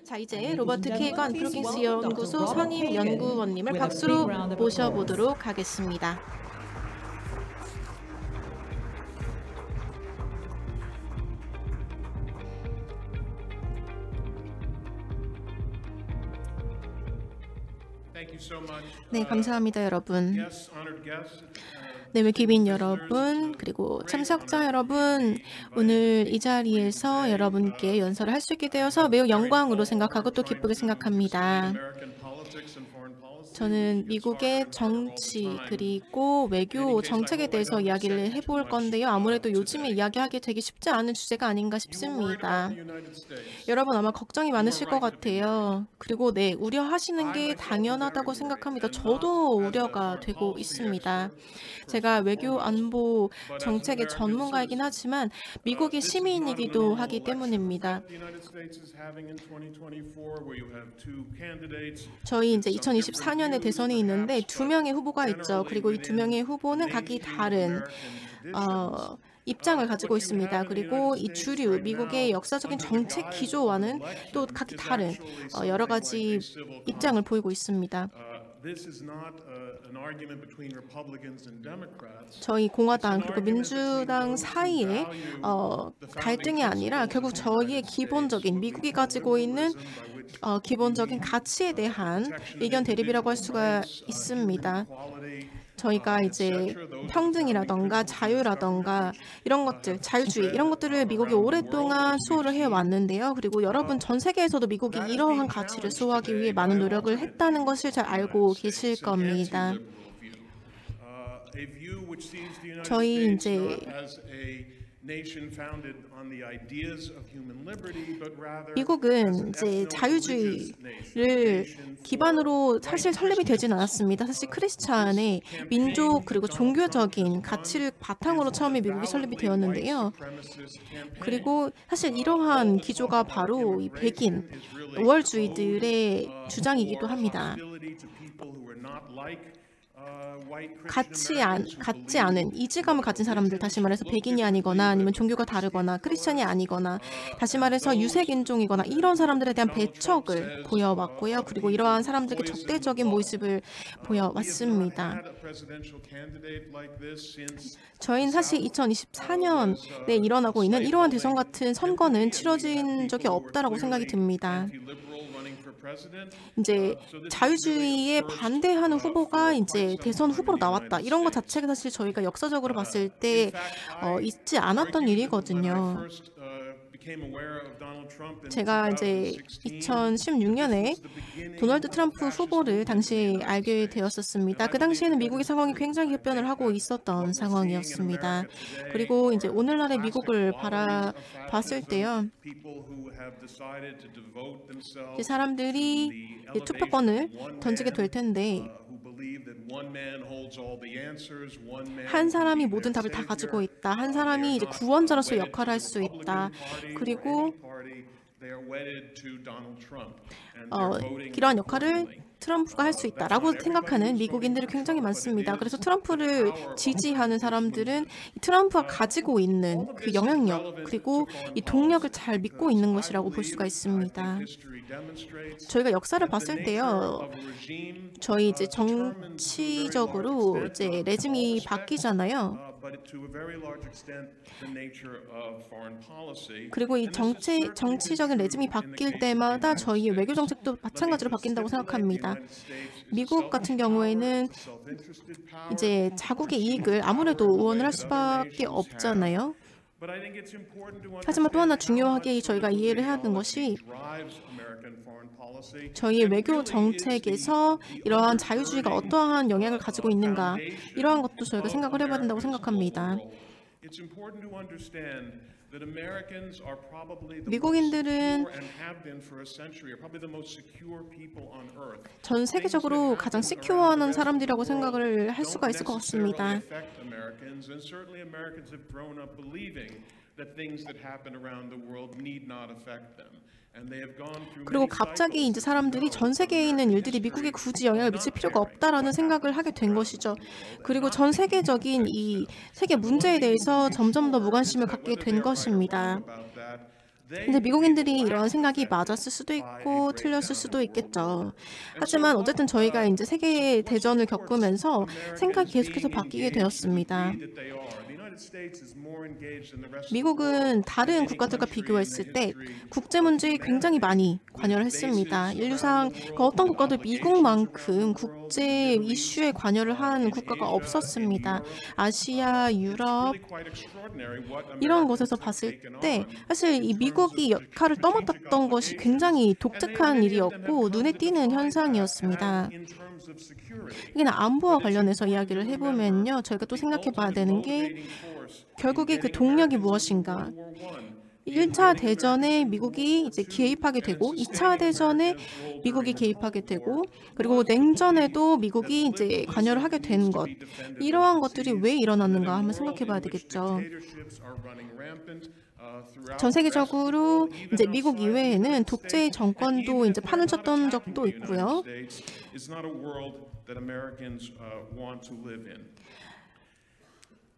자, 이제 로버트 케이건 프로킹스 연구소 선임 연구원님을 박수로 모셔보도록 하겠습니다. 네, 감사합니다, 여러분. 네, 외기민 여러분, 그리고 참석자 여러분, 오늘 이 자리에서 여러분께 연설을 할 수 있게 되어서 매우 영광으로 생각하고 또 기쁘게 생각합니다. 저는 미국의 정치 그리고 외교 정책에 대해서 이야기를 해볼 건데요. 아무래도 요즘에 이야기하기 되게 쉽지 않은 주제가 아닌가 싶습니다. 여러분 아마 걱정이 많으실 것 같아요. 그리고 네, 우려하시는 게 당연하다고 생각합니다. 저도 우려가 되고 있습니다. 제가 외교 안보 정책의 전문가이긴 하지만 미국의 시민이기도 하기 때문입니다. 저희 이제 2024년에 대선이 있는데 2명의 후보가 있죠. 그리고 이 2명의 후보는 각기 다른 입장을 가지고 있습니다. 그리고 이 주류, 미국의 역사적인 정책 기조와는 또 각기 다른 여러 가지 입장을 보이고 있습니다. 저희 공화당 그리고 민주당 사이의 갈등이 아니라 결국 저희의 기본적인 미국이 가지고 있는 기본적인 가치에 대한 의견 대립이라고 할 수가 있습니다. 저희가 이제 평등이라던가 자유라던가 이런 것들, 자유주의 이런 것들을 미국이 오랫동안 수호를 해왔는데요. 그리고 여러분 전 세계에서도 미국이 이러한 가치를 수호하기 위해 많은 노력을 했다는 것을 잘 알고 계실 겁니다. 저희 이제 미국은 이제 자유주의를 기반으로 사실 설립이 되진 않았습니다. 사실 크리스찬의 민족 그리고 종교적인 가치를 바탕으로 처음에 미국이 설립이 되었는데요. 그리고 사실 이러한 기조가 바로 이 백인 우월주의들의 주장이기도 합니다. 같지 않은 이질감을 가진 사람들, 다시 말해서 백인이 아니거나 아니면 종교가 다르거나 크리스천이 아니거나 다시 말해서 유색인종이거나 이런 사람들에 대한 배척을 보여왔고요. 그리고 이러한 사람들에게 적대적인 모습을 보여왔습니다. 저희는 사실 2024년에 일어나고 있는 이러한 대선 같은 선거는 치러진 적이 없다라고 생각이 듭니다. 이제 자유주의에 반대하는 후보가 이제 대선 후보로 나왔다. 이런 것 자체가 사실 저희가 역사적으로 봤을 때 있지 않았던 일이거든요. 제가 이제 2016년에 도널드 트럼프 후보를 당시에 알게 되었었습니다. 그 당시에는 미국의 상황이 굉장히 급변을 하고 있었던 상황이었습니다. 그리고 이제 오늘날의 미국을 바라봤을 때요. 이제 사람들이 이제 투표권을 던지게 될 텐데 한 사람이 모든 답을 다 가지고 있다. 한 사람이 이제 구원자로서 역할을 할 수 있다. 그리고 이러한 역할을 트럼프가 할 수 있다라고 생각하는 미국인들이 굉장히 많습니다. 그래서 트럼프를 지지하는 사람들은 트럼프가 가지고 있는 그 영향력 그리고 이 동력을 잘 믿고 있는 것이라고 볼 수가 있습니다. 저희가 역사를 봤을 때요, 저희 이제 정치적으로 이제 레짐이 바뀌잖아요. 그리고 이 정치적인 레짐이 바뀔 때마다 저희의 외교 정책도 마찬가지로 바뀐다고 생각합니다. 미국 같은 경우에는 이제 자국의 이익을 아무래도 우원을 할 수밖에 없잖아요. 하지만 또 하나 중요하게 저희가 이해를 해야 하는 것이 저희의 외교 정책에서 이러한 자유주의가 어떠한 영향을 가지고 있는가, 이러한 것도 저희가 생각을 해봐야 된다고 생각합니다. 미국인들은 전 세계적으로 가장 시큐어한 사람들이라고 생각을 할 수가 있을 것 같습니다. 그리고 갑자기 이제 사람들이 전 세계에 있는 일들이 미국에 굳이 영향을 미칠 필요가 없다라는 생각을 하게 된 것이죠. 그리고 전 세계적인 이 세계 문제에 대해서 점점 더 무관심을 갖게 된 것입니다. 근데 미국인들이 이런 생각이 맞았을 수도 있고 틀렸을 수도 있겠죠. 하지만 어쨌든 저희가 이제 세계 대전을 겪으면서 생각이 계속해서 바뀌게 되었습니다. 미국은 다른 국가들과 비교했을 때 국제 문제에 굉장히 많이 관여를 했습니다. 인류상 그 어떤 국가도 미국만큼 국제 이슈에 관여를 한 국가가 없었습니다. 아시아, 유럽 이런 곳에서 봤을 때 사실 이 미국이 역할을 떠맡았던 것이 굉장히 독특한 일이었고 눈에 띄는 현상이었습니다. 특히나 안보와 관련해서 이야기를 해보면요. 저희가 또 생각해 봐야 되는 게 결국에 그 동력이 무엇인가. 1차 대전에 미국이 이제 개입하게 되고 2차 대전에 미국이 개입하게 되고 그리고 냉전에도 미국이 이제 관여를 하게 된 것. 이러한 것들이 왜 일어났는가 한번 생각해 봐야 되겠죠. 전 세계적으로 이제 미국 이외에는 독재 정권도 이제 판을 쳤던 적도 있고요.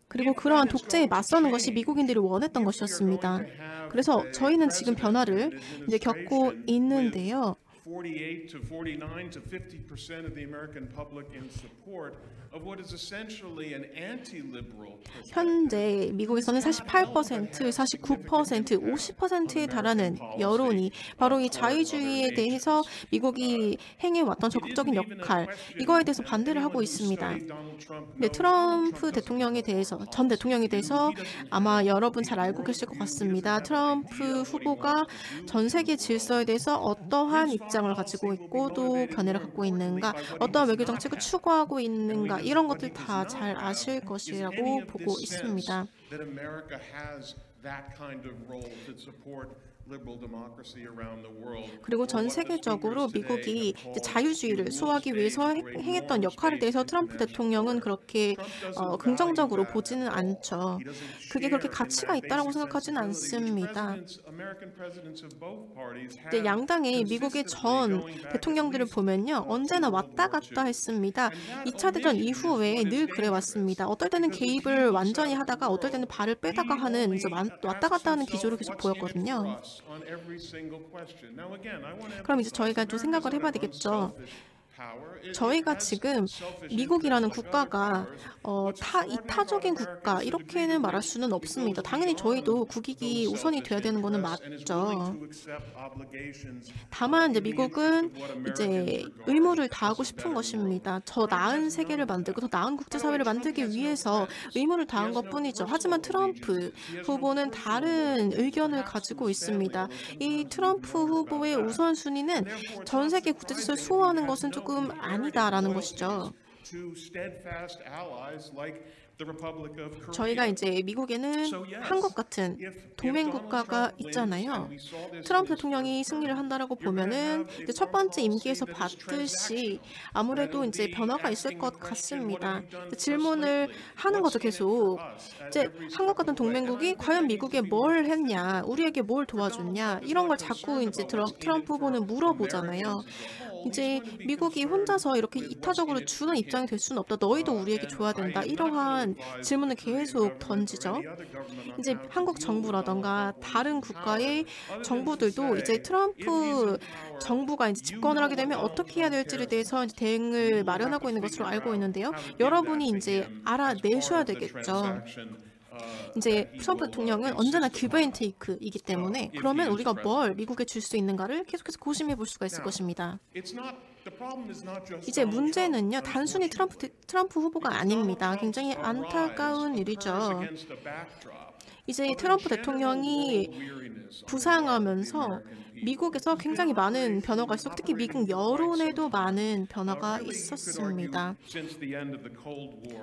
그리고 그러한 독재에 맞서는 것이 미국인들이 원했던 것이었습니다. 그래서 저희는 지금 변화를 이제 겪고 있는데요. 48 to 49 to 50% of the American public in support of what is essentially an anti-liberal. 현재 미국에서는 48%, 49%, 50%에 달하는 여론이 바로 이 자유주의에 대해서 미국이 행해왔던 적극적인 역할, 이거에 대해서 반대를 하고 있습니다. 네, 트럼프 대통령에 대해서, 전 대통령에 대해서 아마 여러분 잘 알고 계실 것 같습니다. 트럼프 후보가 전 세계 질서에 대해서 어떠한 입장을 가지고 있고 또 견해를 갖고 있는가, 어떠한 외교 정책을 추구하고 있는가, 이런 것들 다 잘 아실 것이라고 보고 있습니다. 그리고 전 세계적으로 미국이 자유주의를 수호하기 위해서 행했던 역할에 대해서 트럼프 대통령은 그렇게 긍정적으로 보지는 않죠. 그게 그렇게 가치가 있다고 생각하지는 않습니다. 이제 양당의 미국의 전 대통령들을 보면요. 언제나 왔다 갔다 했습니다. 2차 대전 이후에 늘 그래왔습니다. 어떨 때는 개입을 완전히 하다가 어떨 때는 발을 빼다가 하는 이제 왔다 갔다 하는 기조를 계속 보였거든요. 그럼 이제 저희가 좀 생각을 해봐야 되겠죠. 저희가 지금 미국이라는 국가가 이타적인 국가 이렇게는 말할 수는 없습니다. 당연히 저희도 국익이 우선이 돼야 되는 거는 맞죠. 다만 이제 미국은 이제 의무를 다하고 싶은 것입니다. 더 나은 세계를 만들고 더 나은 국제사회를 만들기 위해서 의무를 다한 것뿐이죠. 하지만 트럼프 후보는 다른 의견을 가지고 있습니다. 이 트럼프 후보의 우선순위는 전 세계 국제질서를 수호하는 것은 조금 아니다라는 것이죠. 저희가 이제 미국에는 한국 같은 동맹 국가가 있잖아요. 트럼프 대통령이 승리를 한다라고 보면은 이제 첫 번째 임기에서 봤듯이 아무래도 이제 변화가 있을 것 같습니다. 질문을 하는 거죠, 계속. 이제 한국 같은 동맹국이 과연 미국에 뭘 했냐, 우리에게 뭘 도와줬냐, 이런 걸 자꾸 이제 트럼프 후보는 물어보잖아요. 이제 미국이 혼자서 이렇게 이타적으로 주는 입장이 될 수는 없다. 너희도 우리에게 줘야 된다. 이러한 질문을 계속 던지죠. 이제 한국 정부라던가 다른 국가의 정부들도 이제 트럼프 정부가 이제 집권을 하게 되면 어떻게 해야 될지에 대해서 이제 대응을 마련하고 있는 것으로 알고 있는데요. 여러분이 이제 알아내셔야 되겠죠. 이제 트럼프 대통령은 언제나 기브 앤 테이크이기 때문에 그러면 우리가 뭘 미국에 줄 수 있는가를 계속해서 고심해 볼 수가 있을 것입니다. 이제 문제는요, 단순히 트럼프 후보가 아닙니다. 굉장히 안타까운 일이죠. 이제 트럼프 대통령이 부상하면서 미국에서 굉장히 많은 변화가 있었고 특히 미국 여론에도 많은 변화가 있었습니다.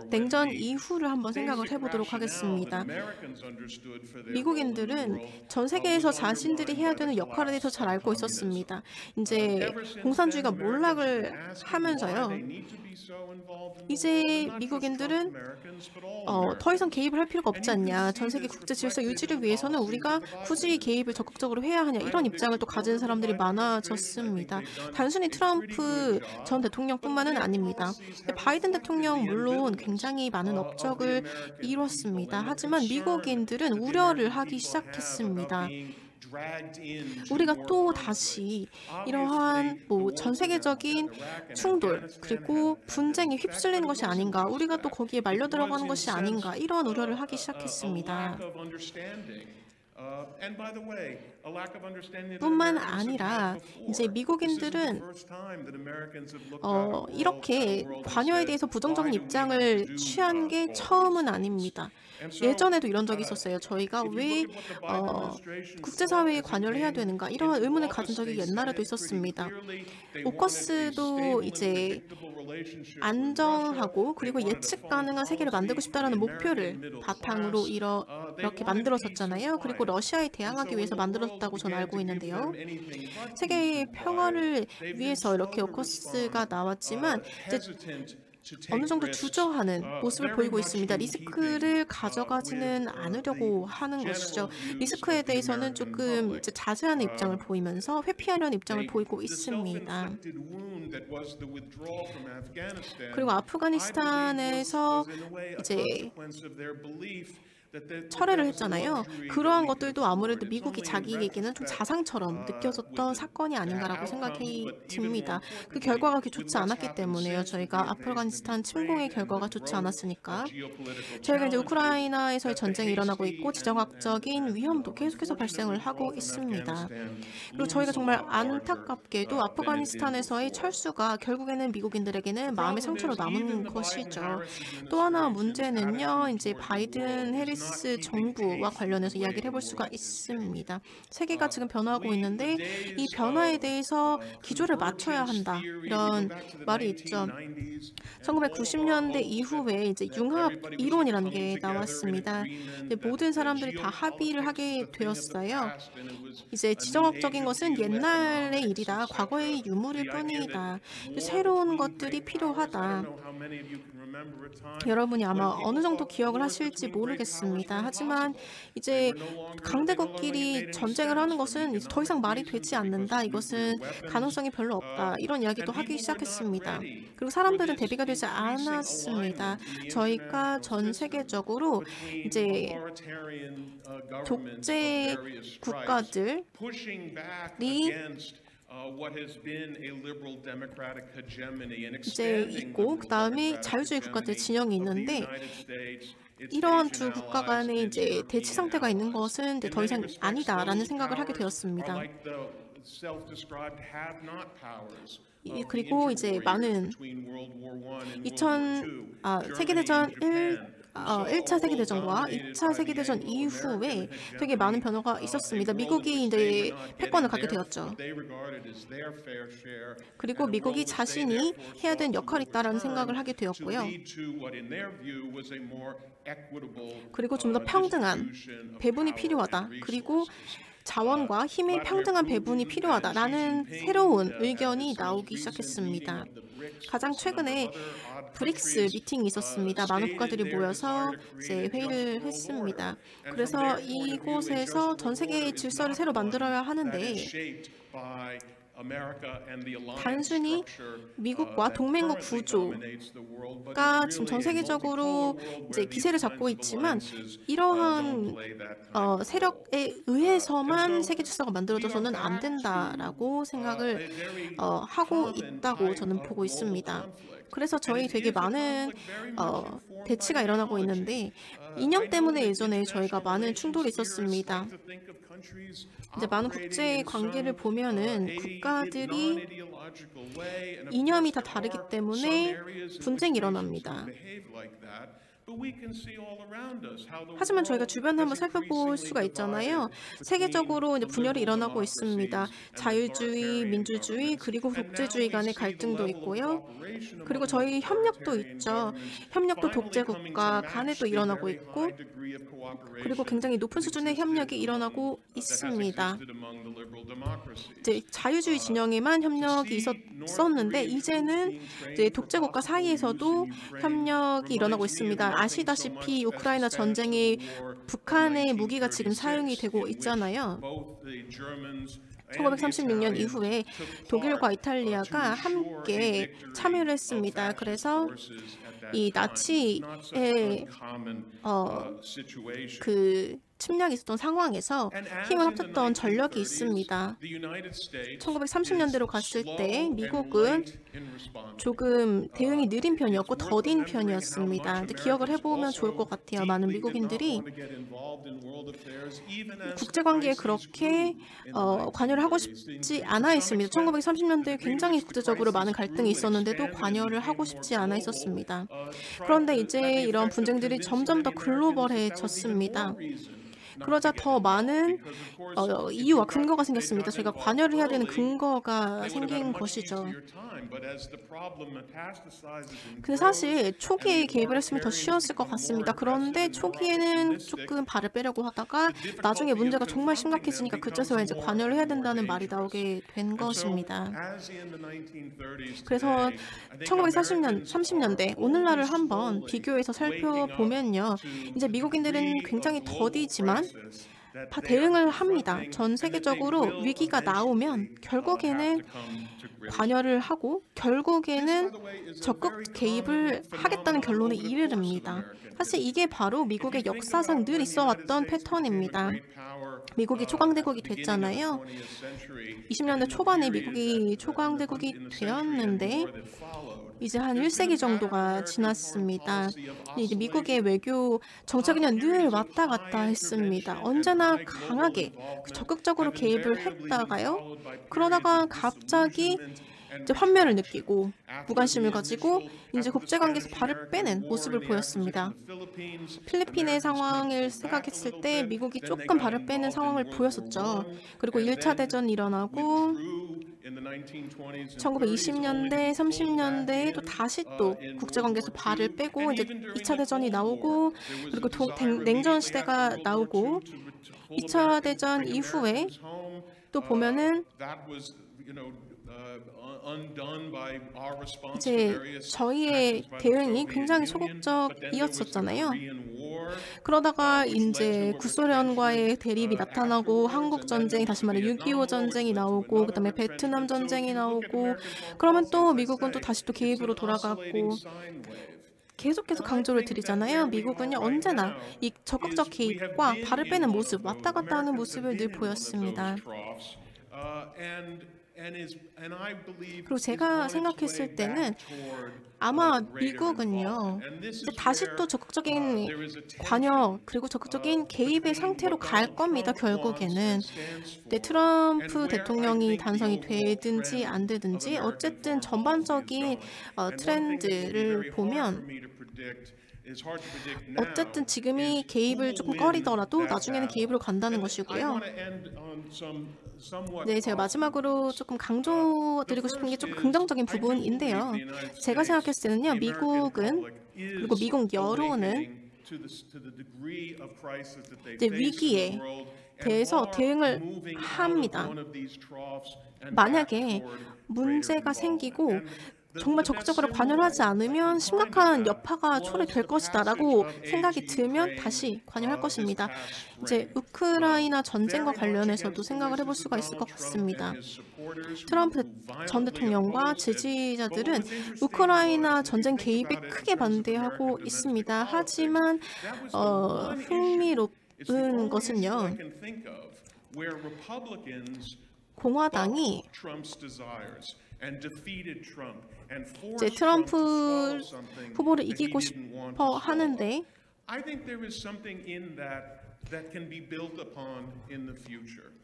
냉전 이후를 한번 생각을 해보도록 하겠습니다. 미국인들은 전 세계에서 자신들이 해야 되는 역할에 대해서 잘 알고 있었습니다. 이제 공산주의가 몰락을 하면서요. 이제 미국인들은 더 이상 개입을 할 필요가 없지 않냐. 전 세계 국제 질서 유지를 위해서는 우리가 굳이 개입을 적극적으로 해야 하냐. 이런 입장을 또 가진 사람들이 많아졌습니다. 단순히 트럼프 전 대통령뿐만은 아닙니다. 바이든 대통령 물론 굉장히 많은 업적을 이뤘습니다. 하지만 미국인들은 우려를 하기 시작했습니다. 우리가 또 다시 이러한 전 세계적인 충돌 그리고 분쟁에 휘둘리는 것이 아닌가, 우리가 또 거기에 말려 들어가는 것이 아닌가, 이러한 우려를 하기 시작했습니다. 뿐만 아니라 이제 미국인들은 이렇게 관여에 대해서 부정적인 입장을 취한 게 처음은 아닙니다. 예전에도 이런 적이 있었어요. 저희가 왜 국제사회에 관여를 해야 되는가, 이러한 의문을 가진 적이 옛날에도 있었습니다. 오커스도 이제 안정하고 그리고 예측 가능한 세계를 만들고 싶다라는 목표를 바탕으로 이렇게 만들어졌잖아요. 그리고 러시아에 대항하기 위해서 만들어졌다고 저는 알고 있는데요. 세계의 평화를 위해서 이렇게 오커스가 나왔지만 이제 어느 정도 주저하는 모습을 보이고 있습니다. 리스크를 가져가지는 않으려고 하는 것이죠. 리스크에 대해서는 조금 이제 자제하는 입장을 보이면서 회피하려는 입장을 보이고 있습니다. 그리고 아프가니스탄에서 이제 철회를 했잖아요. 그러한 것들도 아무래도 미국이 자기에게는 좀 자상처럼 느껴졌던 사건이 아닌가라고 생각이 듭니다. 그 결과가 그렇게 좋지 않았기 때문에요. 저희가 아프가니스탄 침공의 결과가 좋지 않았으니까. 저희가 이제 우크라이나에서의 전쟁이 일어나고 있고 지정학적인 위험도 계속해서 발생을 하고 있습니다. 그리고 저희가 정말 안타깝게도 아프가니스탄에서의 철수가 결국에는 미국인들에게는 마음의 상처로 남은 것이죠. 또 하나 문제는요, 이제 바이든 해리스 정부와 관련해서 이야기를 해볼 수가 있습니다. 세계가 지금 변화하고 있는데 이 변화에 대해서 기조를 맞춰야 한다, 이런 말이 있죠. 1990년대 이후에 이제 융합 이론이라는 게 나왔습니다. 모든 사람들이 다 합의를 하게 되었어요. 이제 지정학적인 것은 옛날의 일이다, 과거의 유물일 뿐이다, 새로운 것들이 필요하다. 여러분이 아마 어느 정도 기억을 하실지 모르겠습니다. 하지만 이제 강대국끼리 전쟁을 하는 것은 이제 더 이상 말이 되지 않는다, 이것은 가능성이 별로 없다, 이런 이야기도 하기 시작했습니다. 그리고 사람들은 대비가 되지 않았습니다. 저희가 전 세계적으로 이제 독재 국가들이 이제 있고 그 다음에 자유주의 국가들 진영이 있는데, 이러한 두 국가 간의 이제 대치 상태가 있는 것은 이제 더 이상 아니다라는 생각을 하게 되었습니다. 그리고 이제 많은 세계대전 1차 세계대전과 2차 세계대전 이후에 되게 많은 변화가 있었습니다. 미국이 이제 패권을 갖게 되었죠. 그리고 미국이 자신이 해야 되는 역할이 있다라는 생각을 하게 되었고요. 그리고 좀 더 평등한 배분이 필요하다, 그리고 자원과 힘의 평등한 배분이 필요하다라는 새로운 의견이 나오기 시작했습니다. 가장 최근에 브릭스 미팅이 있었습니다. 많은 국가들이 모여서 이제 회의를 했습니다. 그래서 이곳에서 전 세계의 질서를 새로 만들어야 하는데, 단순히 미국과 동맹국 구조가 지금 전 세계적으로 이제 기세를 잡고 있지만, 이러한 세력에 의해서만 세계 질서가 만들어져서는 안 된다라고 생각을 하고 있다고 저는 보고 있습니다. 그래서 저희 되게 많은 대치가 일어나고 있는데, 이념 때문에 예전에 저희가 많은 충돌이 있었습니다. 이제 많은 국제 관계를 보면은 국가들이 이념이 다 다르기 때문에 분쟁이 일어납니다. 하지만 저희가 주변을 한번 살펴볼 수가 있잖아요. 세계적으로 이제 분열이 일어나고 있습니다. 자유주의, 민주주의, 그리고 독재주의 간의 갈등도 있고요. 그리고 저희 협력도 있죠. 협력도 독재국가 간에도 일어나고 있고, 그리고 굉장히 높은 수준의 협력이 일어나고 있습니다. 이제 자유주의 진영에만 협력이 있었는데, 이제는 이제 독재국가 사이에서도 협력이 일어나고 있습니다. 아시다시피 우크라이나 전쟁에 북한의 무기가 지금 사용이 되고 있잖아요. 1936년 이후에 독일과 이탈리아가 함께 참여를 했습니다. 그래서 이 나치의 그 침략이 있었던 상황에서 힘을 합쳤던 전력이 있습니다. 1930년대로 갔을 때 미국은 조금 대응이 느린 편이었고 더딘 편이었습니다. 근데 기억을 해보면 좋을 것 같아요. 많은 미국인들이 국제관계에 그렇게 관여를 하고 싶지 않아 했습니다. 1930년대에 굉장히 국제적으로 많은 갈등이 있었는데도 관여를 하고 싶지 않아 있었습니다. 그런데 이제 이런 분쟁들이 점점 더 글로벌해졌습니다. 그러자 더 많은 이유와 근거가 생겼습니다. 저희가 관여를 해야 되는 근거가 생긴 것이죠. 근데 사실 초기에 개입을 했으면 더 쉬웠을 것 같습니다. 그런데 초기에는 조금 발을 빼려고 하다가 나중에 문제가 정말 심각해지니까 그제서야 이제 관여를 해야 된다는 말이 나오게 된 것입니다. 그래서 30년대 오늘날을 한번 비교해서 살펴보면요. 이제 미국인들은 굉장히 더디지만 대응을 합니다. 전 세계적으로 위기가 나오면 결국에는 관여를 하고 결국에는 적극 개입을 하겠다는 결론에 이르릅니다. 사실 이게 바로 미국의 역사상 늘 있어왔던 패턴입니다. 미국이 초강대국이 됐잖아요. 20년대 초반에 미국이 초강대국이 되었는데 이제 한 1세기 정도가 지났습니다. 이제 미국의 외교 정책은 늘 왔다 갔다 했습니다. 언제나 강하게 적극적으로 개입을 했다가요. 그러다가 갑자기 이제 환멸을 느끼고 무관심을 가지고 이제 국제관계에서 발을 빼는 모습을 보였습니다. 필리핀의 상황을 생각했을 때 미국이 조금 발을 빼는 상황을 보였었죠. 그리고 1차 대전이 일어나고 1920년대, 30년대에 또 다시 또 국제관계에서 발을 빼고 이제 2차 대전이 나오고 그리고 냉전 시대가 나오고 2차 대전 이후에 또 보면은 이제 저희의 대응이 굉장히 소극적이었었잖아요. 그러다가 이제 구소련과의 대립이 나타나고 한국 전쟁, 다시 말해 6.25 전쟁이 나오고 그다음에 베트남 전쟁이 나오고 그러면 또 미국은 또 다시 또 개입으로 돌아가고 계속해서 강조를 드리잖아요. 미국은요 언제나 이 적극적 개입과 발을 빼는 모습, 왔다 갔다 하는 모습을 늘 보였습니다. 그리고 제가 생각했을 때는 아마 미국은요 이제 다시 또 적극적인 관여 그리고 적극적인 개입의 상태로 갈 겁니다. 결국에는 트럼프 대통령이 당선이 되든지 안 되든지 어쨌든 전반적인 트렌드를 보면 어쨌든 지금이 개입을 조금 꺼리더라도 나중에는 개입으로 간다는 것이고요. 네, 제가 마지막으로 조금 강조드리고 싶은 게 조금 긍정적인 부분인데요. 제가 생각했을 때는요, 미국은 그리고 미국 여론은 이제 위기에 대해서 대응을 합니다. 만약에 문제가 생기고 정말 적극적으로 관여를 하지 않으면 심각한 여파가 초래될 것이다라고 생각이 들면 다시 관여할 것입니다. 이제 우크라이나 전쟁과 관련해서도 생각을 해볼 수가 있을 것 같습니다. 트럼프 전 대통령과 지지자들은 우크라이나 전쟁 개입에 크게 반대하고 있습니다. 하지만 흥미로운 것은요. 공화당이 이제 트럼프 후보를 이기고 싶어 하는데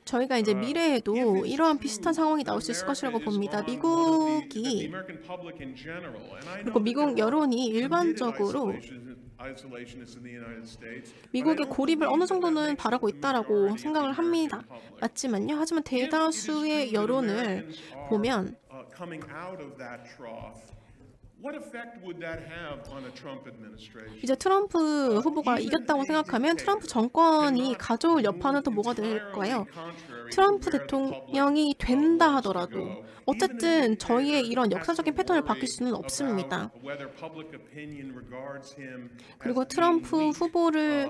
저희가 이제 미래에도 이러한 비슷한 상황이 나올 수 있을 것이라고 봅니다. 미국이 그리고 미국 여론이 일반적으로 미국의 고립을 어느 정도는 바라고 있다라고 생각을 합니다. 맞지만요. 하지만 대다수의 여론을 보면 이제 트럼프 후보가 이겼다고 생각하면 트럼프 정권이 가져올 여파는 또 뭐가 될까요? 트럼프 대통령이 된다 하더라도 어쨌든 저희의 이런 역사적인 패턴을 바뀔 수는 없습니다. 그리고 트럼프 후보를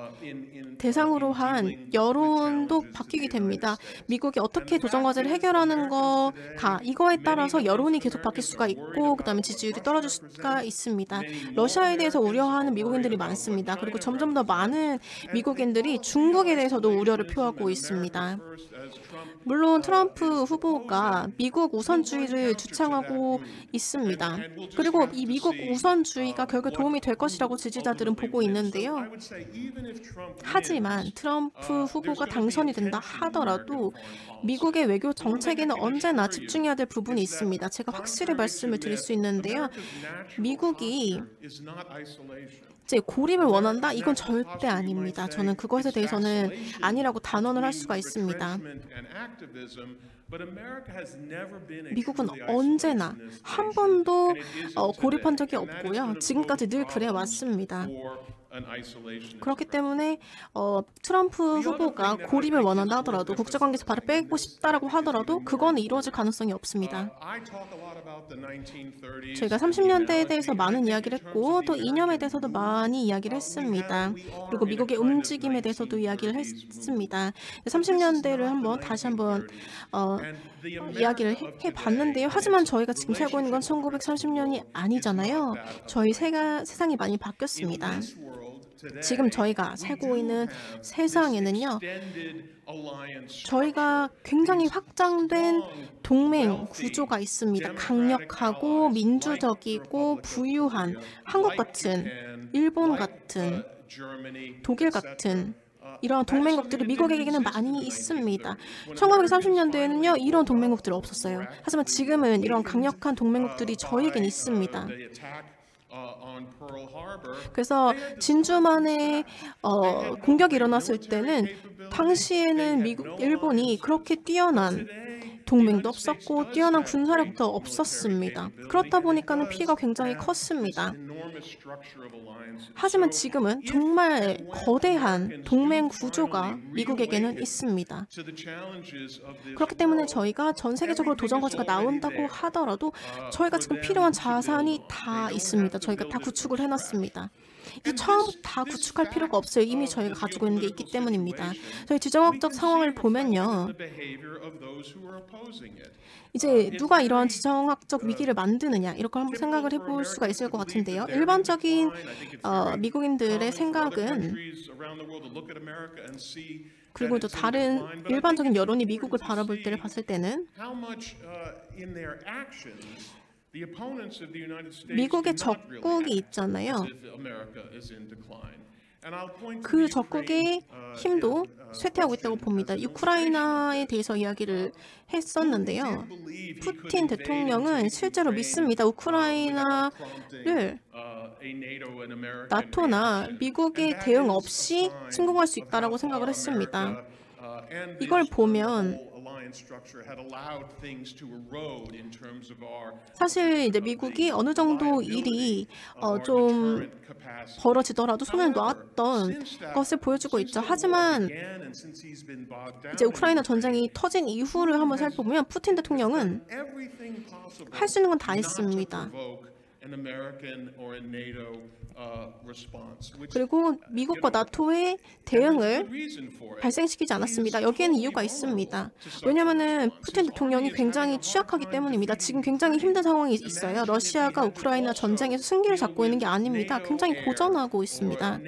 대상으로 한 여론도 바뀌게 됩니다. 미국이 어떻게 도전과제를 해결하는 거가 이거에 따라서 여론이 계속 바뀔 수가 있고 그다음에 지지율이 떨어질 수가 있습니다. 러시아에 대해서 우려하는 미국인들이 많습니다. 그리고 점점 더 많은 미국인들이 중국에 대해서도 우려를 표하고 있습니다. 물론 트럼프 후보가 미국 우선주의를 주창하고 있습니다. 그리고 이 미국 우선주의가 결국 도움이 될 것이라고 지지자들은 보고 있는데요. 하지만 트럼프 후보가 당선이 된다 하더라도 미국의 외교 정책에는 언제나 집중해야 될 부분이 있습니다. 제가 확실히 말씀을 드릴 수 있는데요. 미국이 이제 고립을 원한다? 이건 절대 아닙니다. 저는 그것에 대해서는 아니라고 단언을 할 수가 있습니다. 미국은 언제나 한 번도 고립한 적이 없고요. 지금까지 늘 그래 왔습니다. 그렇기 때문에 트럼프 후보가 고립을 원한다 하더라도 국제관계에서 발을 빼고 싶다라고 하더라도 그건 이루어질 가능성이 없습니다. 저희가 30년대에 대해서 많은 이야기를 했고 또 이념에 대해서도 많이 이야기를 했습니다. 그리고 미국의 움직임에 대해서도 이야기를 했습니다. 30년대를 다시 한번 이야기를 해봤는데요. 하지만 저희가 지금 살고 있는 건 1930년이 아니잖아요. 저희 세상이 많이 바뀌었습니다. 지금 저희가 살고 있는 세상에는요. 저희가 굉장히 확장된 동맹 구조가 있습니다. 강력하고 민주적이고 부유한 한국 같은, 일본 같은, 독일 같은 이런 동맹국들이 미국에게는 많이 있습니다. 1930년대에는요. 이런 동맹국들이 없었어요. 하지만 지금은 이런 강력한 동맹국들이 저에겐 있습니다. 그래서 진주만에 공격이 일어났을 때는 당시에는 일본이 그렇게 뛰어난 동맹도 없었고 뛰어난 군사력도 없었습니다. 그렇다 보니까 피해가 굉장히 컸습니다. 하지만 지금은 정말 거대한 동맹 구조가 미국에게는 있습니다. 그렇기 때문에 저희가 전 세계적으로 도전 과제가 나온다고 하더라도 저희가 지금 필요한 자산이 다 있습니다. 저희가 다 구축을 해놨습니다. 이제 처음부터 다 구축할 필요가 없어요. 이미 저희가 가지고 있는 게 있기 때문입니다. 저희 지정학적 상황을 보면요. 이제 누가 이러한 지정학적 위기를 만드느냐 이렇게 한번 생각을 해볼 수가 있을 것 같은데요. 일반적인 미국인들의 생각은 그리고 또 다른 일반적인 여론이 미국을 바라볼 때를 봤을 때는 미국의 적국이 있잖아요. 그 적국의 힘도 쇠퇴하고 있다고 봅니다. 우크라이나에 대해서 이야기를 했었는데요. 푸틴 대통령은 실제로 믿습니다. 우크라이나를 나토나 미국의 대응 없이 침공할 수 있다고 생각을 했습니다. 이걸 보면 사실 이제 미국이 어느 정도 일이 좀 벌어지더라도 손을 놨던 것을 보여주고 있죠. 하지만 이제 우크라이나 전쟁이 터진 이후를 한번 살펴보면 푸틴 대통령은 할 수 있는 건 다 했습니다. 그리고 미국과 나토의 대응을 발생시키지 않았습니다. 여기에는 이유가 있습니다. 왜냐하면 푸틴 대통령이 굉장히 취약하기 때문입니다. 지금 굉장히 힘든 상황이 있어요. 러시아가 우크라이나 전쟁에서 승기를 잡고 있는 게 아닙니다. 굉장히 고전하고 있습니다.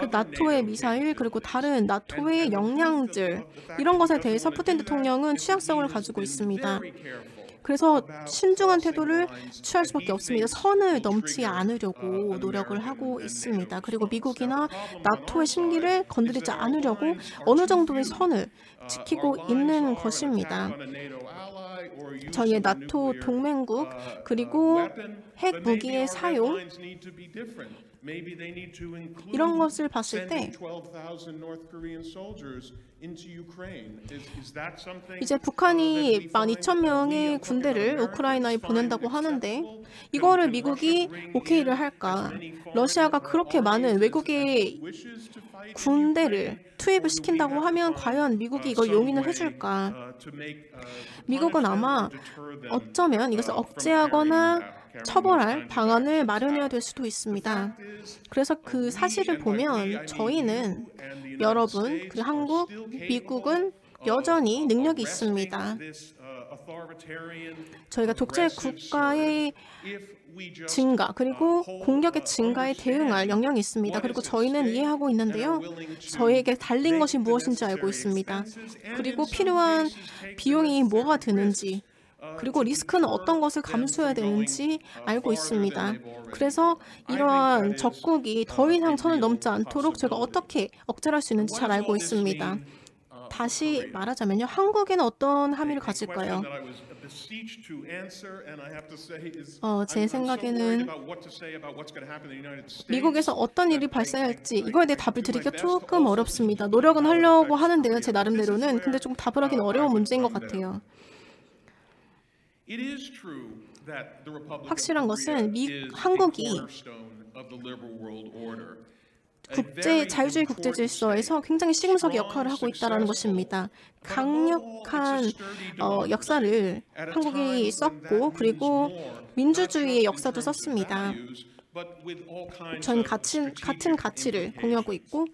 그 나토의 미사일 그리고 다른 나토의 역량들 이런 것에 대해서 푸틴 대통령은 취약성을 가지고 있습니다. 그래서 신중한 태도를 취할 수밖에 없습니다. 선을 넘지 않으려고 노력을 하고 있습니다. 그리고 미국이나 나토의 심기를 건드리지 않으려고 어느 정도의 선을 지키고 있는 것입니다. 저희의 나토 동맹국 그리고 핵 무기의 사용 이런 것을 봤을 때 이제 북한이 12,000명의 군대를 우크라이나에 보낸다고 하는데 이거를 미국이 오케이를 할까? 러시아가 그렇게 많은 외국의 군대를 투입을 시킨다고 하면 과연 미국이 이걸 용인을 해줄까? 미국은 아마 어쩌면 이것을 억제하거나 처벌할 방안을 마련해야 될 수도 있습니다. 그래서 그 사실을 보면 저희는 여러분, 그리고 한국, 미국은 여전히 능력이 있습니다. 저희가 독재 국가의 증가 그리고 공격의 증가에 대응할 역량이 있습니다. 그리고 저희는 이해하고 있는데요. 저희에게 달린 것이 무엇인지 알고 있습니다. 그리고 필요한 비용이 뭐가 드는지 그리고 리스크는 어떤 것을 감수해야 되는지 알고 있습니다. 그래서 이러한 적국이 더 이상 선을 넘지 않도록 제가 어떻게 억제할 수 있는지 잘 알고 있습니다. 다시 말하자면요. 한국에는 어떤 함의를 가질까요? 제 생각에는 미국에서 어떤 일이 발생할지 이거에 대해 답을 드리기가 조금 어렵습니다. 노력은 하려고 하는데요. 제 나름대로는. 근데 좀 답을 하기는 어려운 문제인 것 같아요. 확실한 것은 한국이 자유주의 국제 질서에서 굉장히 시금석의 역할을 하고 있다는 것입니다. 강력한 역사를 한국이 썼고 그리고 민주주의의 역사도 썼습니다. 저는 같은 가치를 공유하고 있고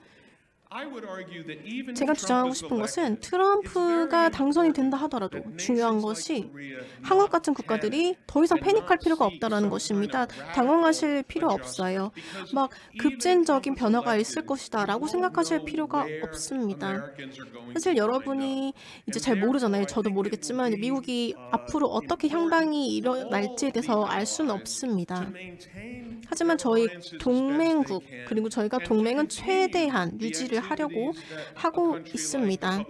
제가 주장하고 싶은 것은 트럼프가 당선이 된다 하더라도 중요한 것이 한국 같은 국가들이 더 이상 패닉할 필요가 없다는 것입니다. 당황하실 필요 없어요. 막 급진적인 변화가 있을 것이다 라고 생각하실 필요가 없습니다. 사실 여러분이 이제 잘 모르잖아요. 저도 모르겠지만 미국이 앞으로 어떻게 향방이 일어날지에 대해서 알 수는 없습니다. 하지만 저희 동맹국 그리고 저희가 동맹은 최대한 유지를 하려고 하고 있습니다.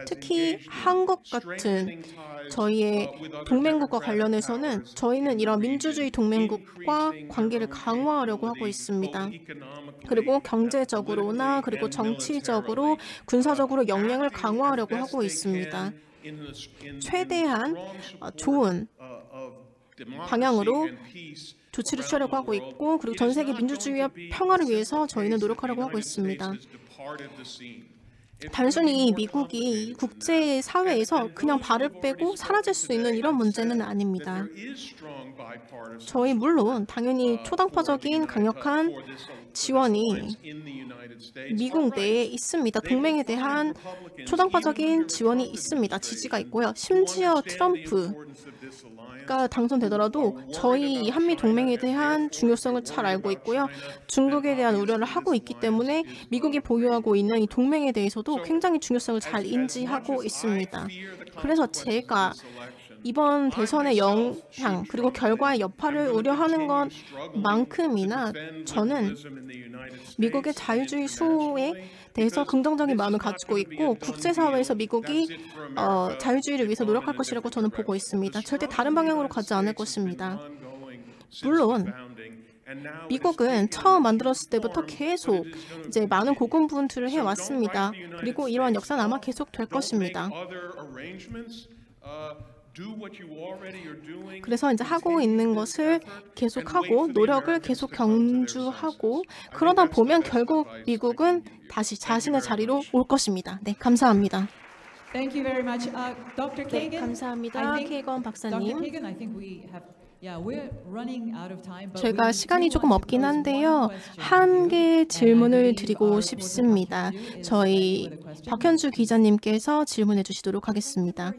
특히 한국 같은 저희의 동맹국과 관련해서는 저희는 이런 민주주의 동맹국과 관계를 강화하려고 하고 있습니다. 그리고 경제적으로나 그리고 정치적으로 군사적으로 역량을 강화하려고 하고 있습니다. 최대한 좋은 방향으로 조치를 취하려고 하고 있고 그리고 전 세계 민주주의와 평화를 위해서 저희는 노력하려고 하고 있습니다. 단순히 미국이 국제사회에서 그냥 발을 빼고 사라질 수 있는 이런 문제는 아닙니다. 저희 물론 당연히 초당파적인 강력한 지원이 미국 내에 있습니다. 동맹에 대한 초당파적인 지원이 있습니다. 지지가 있고요. 심지어 트럼프가 당선되더라도 저희 한미 동맹에 대한 중요성을 잘 알고 있고요. 중국에 대한 우려를 하고 있기 때문에 미국이 보유하고 있는 이 동맹에 대해서도 굉장히 중요성을 잘 인지하고 있습니다. 그래서 제가 이번 대선의 영향 그리고 결과의 여파를 우려하는 것만큼이나 저는 미국의 자유주의 수호에 대해서 긍정적인 마음을 가지고 있고 국제사회에서 미국이 자유주의를 위해서 노력할 것이라고 저는 보고 있습니다. 절대 다른 방향으로 가지 않을 것입니다. 물론 미국은 처음 만들었을 때부터 계속 이제 많은 고군분투를 해왔습니다. 그리고 이러한 역사는 아마 계속될 것입니다. 그래서 이제 하고 있는 것을 계속하고 노력을 계속 경주하고 그러다 보면 결국 미국은 다시 자신의 자리로 올 것입니다. 네, 감사합니다. Thank you very much, Dr. 네, Kagan. 감사합니다. 케이건 박사님. Dr. Kagan, I think we're running out of time. But 제가 we 시간이 do 조금 want to 없긴 pose 한데요. one question 한 to you. 개의 And I 질문을 believe 드리고 what 싶습니다. we'll have to do is 저희 with a question. 박현주 기자님께서 질문해 주시도록 하겠습니다.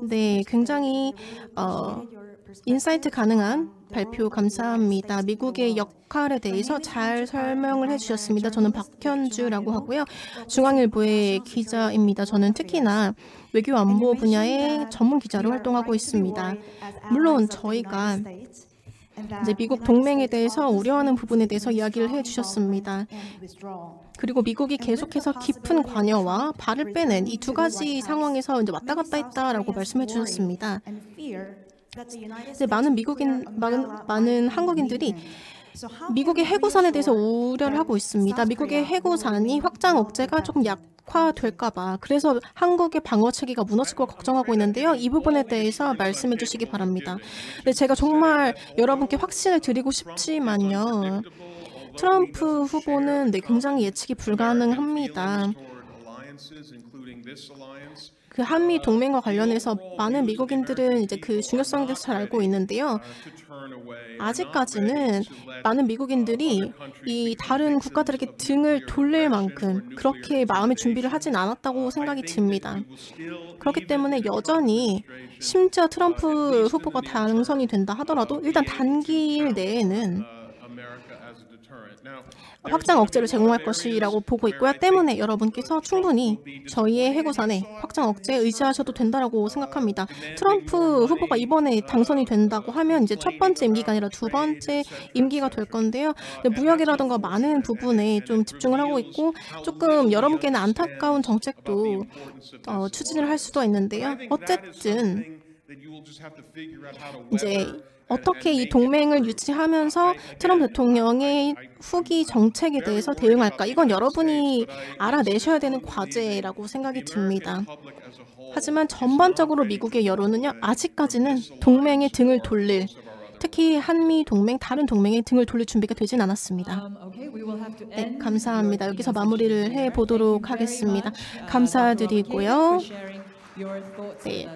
네, 굉장히 인사이트 가능한 발표 감사합니다. 미국의 역할에 대해서 잘 설명을 해주셨습니다. 저는 박현주라고 하고요. 중앙일보의 기자입니다. 저는 특히나 외교 안보 분야의 전문 기자로 활동하고 있습니다. 물론 저희가 이제 미국 동맹에 대해서 우려하는 부분에 대해서 이야기를 해주셨습니다. 그리고 미국이 계속해서 깊은 관여와 발을 빼는 이 두 가지 상황에서 이제 왔다 갔다 했다라고 말씀해 주셨습니다. 이제 많은 한국인들이 미국의 해구산에 대해서 우려를 하고 있습니다. 미국의 해구산이 확장 억제가 조금 약화될까 봐. 그래서 한국의 방어 체계가 무너질 걸 걱정하고 있는데요. 이 부분에 대해서 말씀해 주시기 바랍니다. 네, 제가 정말 여러분께 확신을 드리고 싶지만요. 트럼프 후보는 굉장히 예측이 불가능합니다. 그 한미 동맹과 관련해서 많은 미국인들은 이제 그 중요성에 대해서 잘 알고 있는데요. 아직까지는 많은 미국인들이 이 다른 국가들에게 등을 돌릴 만큼 그렇게 마음의 준비를 하진 않았다고 생각이 듭니다. 그렇기 때문에 여전히 심지어 트럼프 후보가 당선이 된다 하더라도 일단 단기일 내에는 확장 억제를 제공할 것이라고 보고 있고요. 때문에 여러분께서 충분히 저희의 해고산에 확장 억제에 의지하셔도 된다라고 생각합니다. 트럼프 후보가 이번에 당선이 된다고 하면 이제 첫 번째 임기가 아니라 두 번째 임기가 될 건데요. 무역이라든가 많은 부분에 좀 집중을 하고 있고 조금 여러분께는 안타까운 정책도 추진을 할 수도 있는데요. 어쨌든 이제 어떻게 이 동맹을 유지하면서 트럼프 대통령의 후기 정책에 대해서 대응할까? 이건 여러분이 알아내셔야 되는 과제라고 생각이 듭니다. 하지만 전반적으로 미국의 여론은요, 아직까지는 동맹의 등을 돌릴, 특히 한미 동맹, 다른 동맹의 등을 돌릴 준비가 되진 않았습니다. 네, 감사합니다. 여기서 마무리를 해보도록 하겠습니다. 감사드리고요. 네.